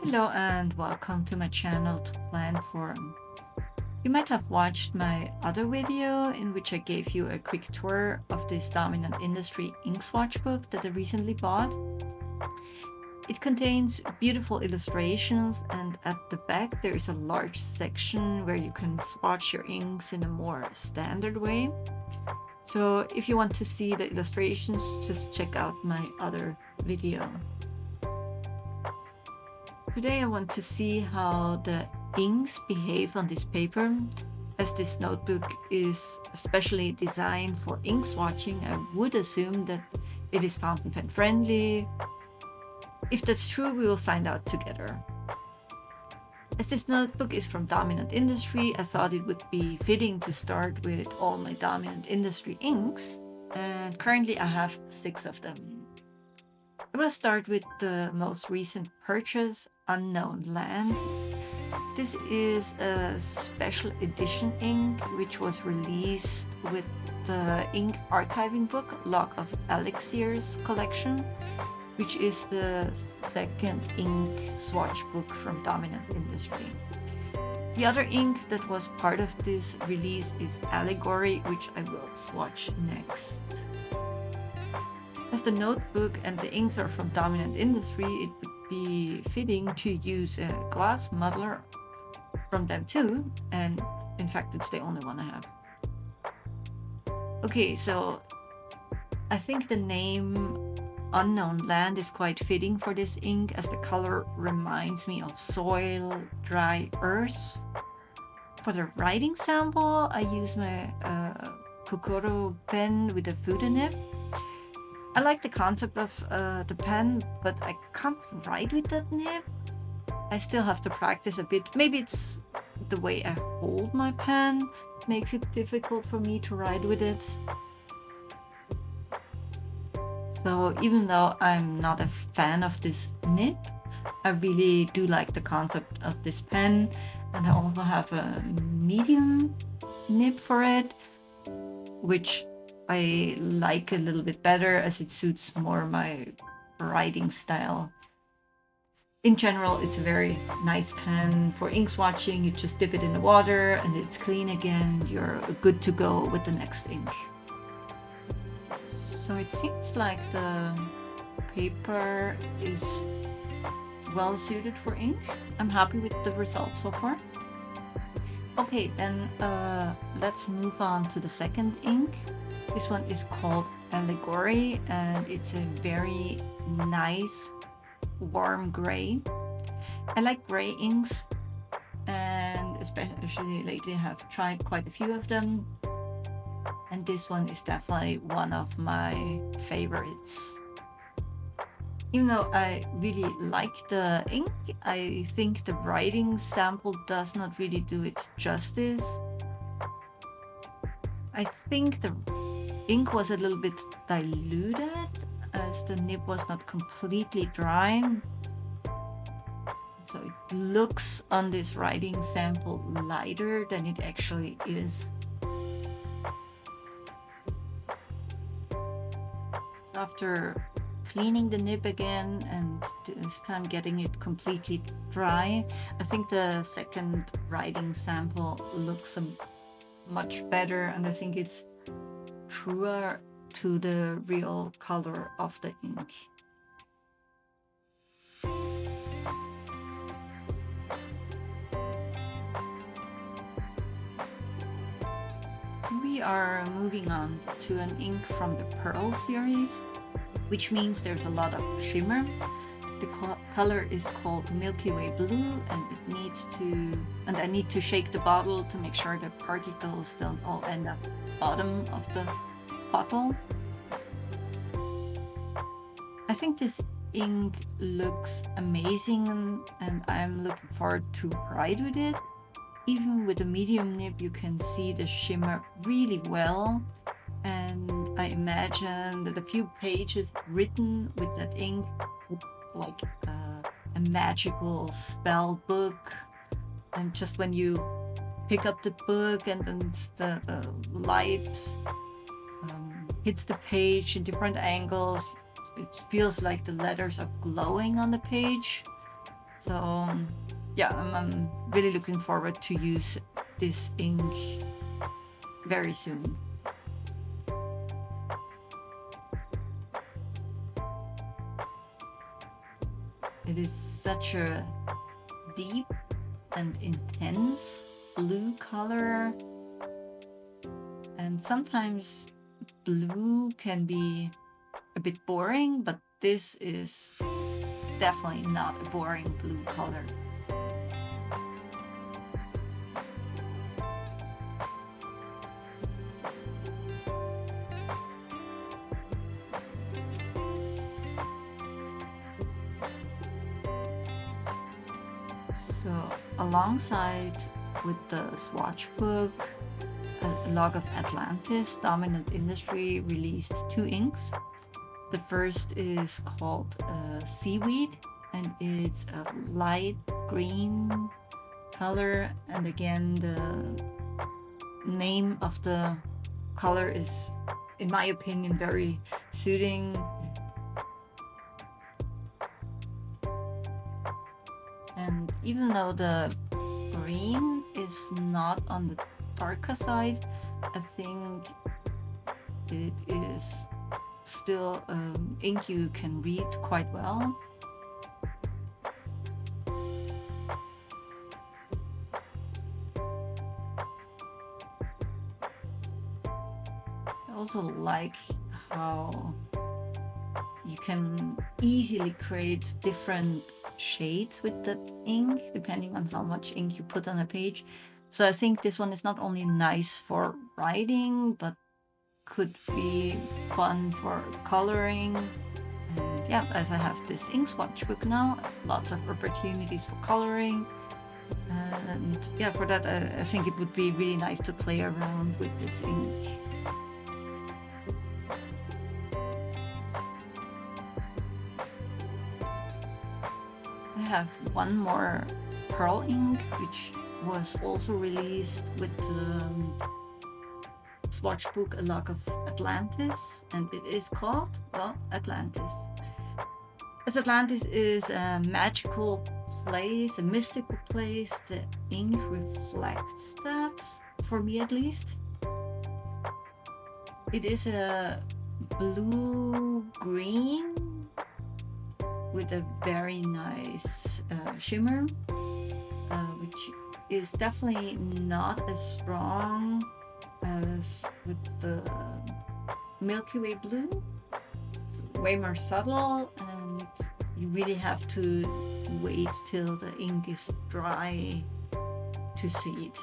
Hello and welcome to my channel to plan for. You might have watched my other video in which I gave you a quick tour of this Dominant Industry ink swatch book that I recently bought. It contains beautiful illustrations, and at the back there is a large section where you can swatch your inks in a more standard way. So if you want to see the illustrations, just check out my other video. Today I want to see how the inks behave on this paper. As this notebook is especially designed for ink swatching, I would assume that it is fountain pen friendly. If that's true, we will find out together. As this notebook is from Dominant Industry, I thought it would be fitting to start with all my Dominant Industry inks, and currently I have 6 of them. I will start with the most recent purchase, Unknown Land. This is a special edition ink which was released with the ink archiving book Log of Elixirs collection, which is the second ink swatch book from Dominant Industry. The other ink that was part of this release is Allegory, which I will swatch next. As the notebook and the inks are from Dominant Industry, it would be fitting to use a glass muddler from them too, and in fact it's the only one I have. Okay, so I think the name Unknown Land is quite fitting for this ink, as the color reminds me of soil, dry earth. For the writing sample, I use my Kokoro pen with a Fuda nib. I like the concept of the pen, but I can't write with that nib. I still have to practice a bit. Maybe it's the way I hold my pen makes it difficult for me to write with it. So even though I'm not a fan of this nib, I really do like the concept of this pen, and I also have a medium nib for it, which I like a little bit better as it suits more my writing style. In general, it's a very nice pen for ink swatching. You just dip it in the water and it's clean again. You're good to go with the next ink. So it seems like the paper is well suited for ink. I'm happy with the results so far. Okay, then let's move on to the second ink. This one is called Allegory, and it's a very nice warm gray. I like gray inks, and especially lately I have tried quite a few of them, and this one is definitely one of my favorites. Even though I really like the ink, I think the writing sample does not really do it justice. I think the ink was a little bit diluted as the nib was not completely dry. So it looks on this writing sample lighter than it actually is. So after cleaning the nib again and this time getting it completely dry, I think the second writing sample looks much better, and I think it's truer to the real color of the ink. We are moving on to an ink from the Pearl series, which means there's a lot of shimmer. The color is called Milky Way Blue, and I need to shake the bottle to make sure the particles don't all end up bottom of the bottle. I think this ink looks amazing, and I'm looking forward to write with it. Even with a medium nib, you can see the shimmer really well, and I imagine that a few pages written with that ink would like a magical spell book, and just when you pick up the book and then the light hits the page in different angles, it feels like the letters are glowing on the page. So yeah, I'm really looking forward to use this ink very soon. It is such a deep and intense blue color, and sometimes blue can be a bit boring, but this is definitely not a boring blue color. So alongside with the swatch book, a log of Atlantis, Dominant Industry released 2 inks. The first is called Seaweed, and it's a light green color, and again the name of the color is, in my opinion, very suiting. And even though the green is not on the darker side, I think it is still ink you can read quite well. I also like how you can easily create different shades with that ink depending on how much ink you put on a page. So I think this one is not only nice for writing, but could be fun for coloring. And yeah, as I have this ink swatch book now, lots of opportunities for coloring. And yeah, for that I think it would be really nice to play around with this ink. I have one more pearl ink, which was also released with the swatch book, A Log of Atlantis, and it is called, well, Atlantis. As Atlantis is a magical place, a mystical place, the ink reflects that, for me at least. It is a blue-green with a very nice shimmer, which is definitely not as strong as with the Milky Way blue. It's way more subtle, and you really have to wait till the ink is dry to see it.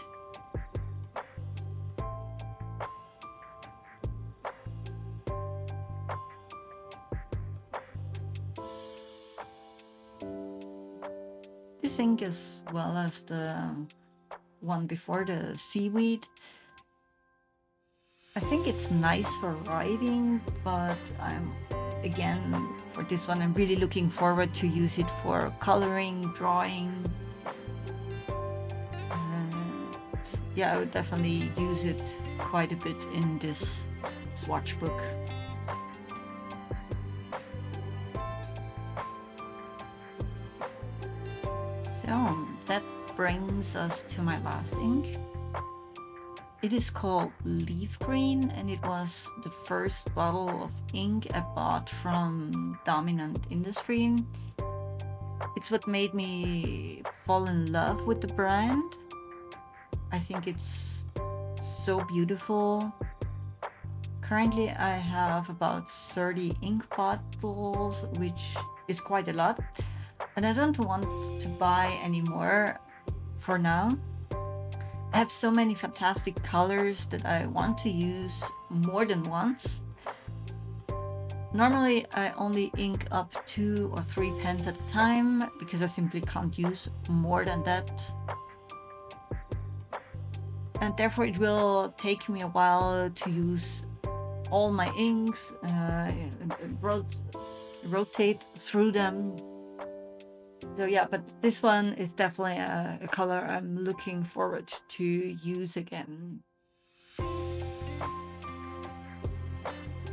This ink, as well as the one before, the Seaweed, I think it's nice for writing, but again, for this one, I'm really looking forward to use it for coloring, drawing. And yeah, I would definitely use it quite a bit in this swatch book. So that brings us to my last ink. It is called Leaf Green, and it was the first bottle of ink I bought from Dominant Industry. It's what made me fall in love with the brand. I think it's so beautiful. Currently I have about 30 ink bottles, which is quite a lot, and I don't want to buy any more for now. I have so many fantastic colors that I want to use more than once. Normally I only ink up 2 or 3 pens at a time because I simply can't use more than that. And therefore it will take me a while to use all my inks and rotate through them. So yeah, but this one is definitely a color I'm looking forward to use again.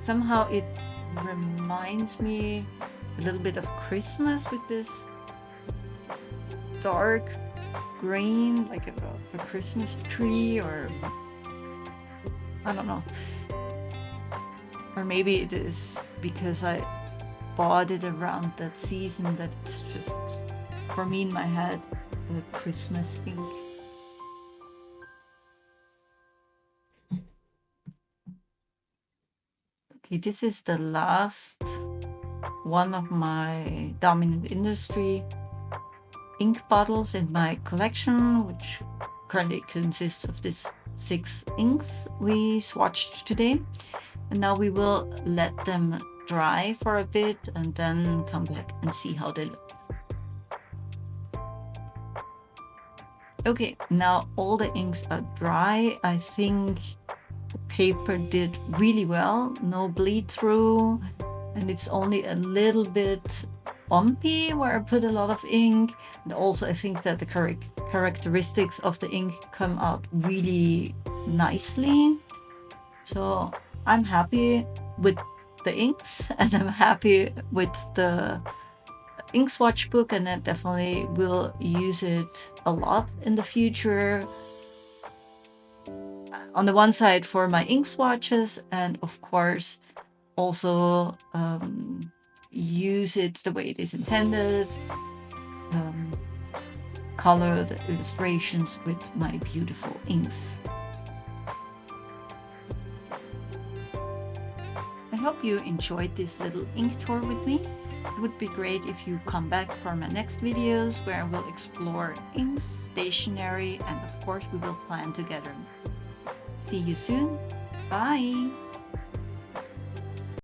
Somehow it reminds me a little bit of Christmas with this dark green, like a Christmas tree, or I don't know. Or maybe it is because I bought it around that season that it's just, for me in my head, a Christmas ink. Okay, this is the last one of my Dominant Industry ink bottles in my collection, which currently consists of these 6 inks we swatched today. And now we will let them dry for a bit and then come back and see how they look. Okay, now all the inks are dry. I think the paper did really well, no bleed through, and it's only a little bit bumpy where I put a lot of ink. And also I think that the characteristics of the ink come out really nicely. So I'm happy with the inks, and I'm happy with the ink swatch book, and I definitely will use it a lot in the future. On the one side for my ink swatches, and of course also use it the way it is intended, color the illustrations with my beautiful inks. I hope you enjoyed this little ink tour with me. It would be great if you come back for my next videos, where I will explore inks, stationery, and of course we will plan together. See you soon. Bye!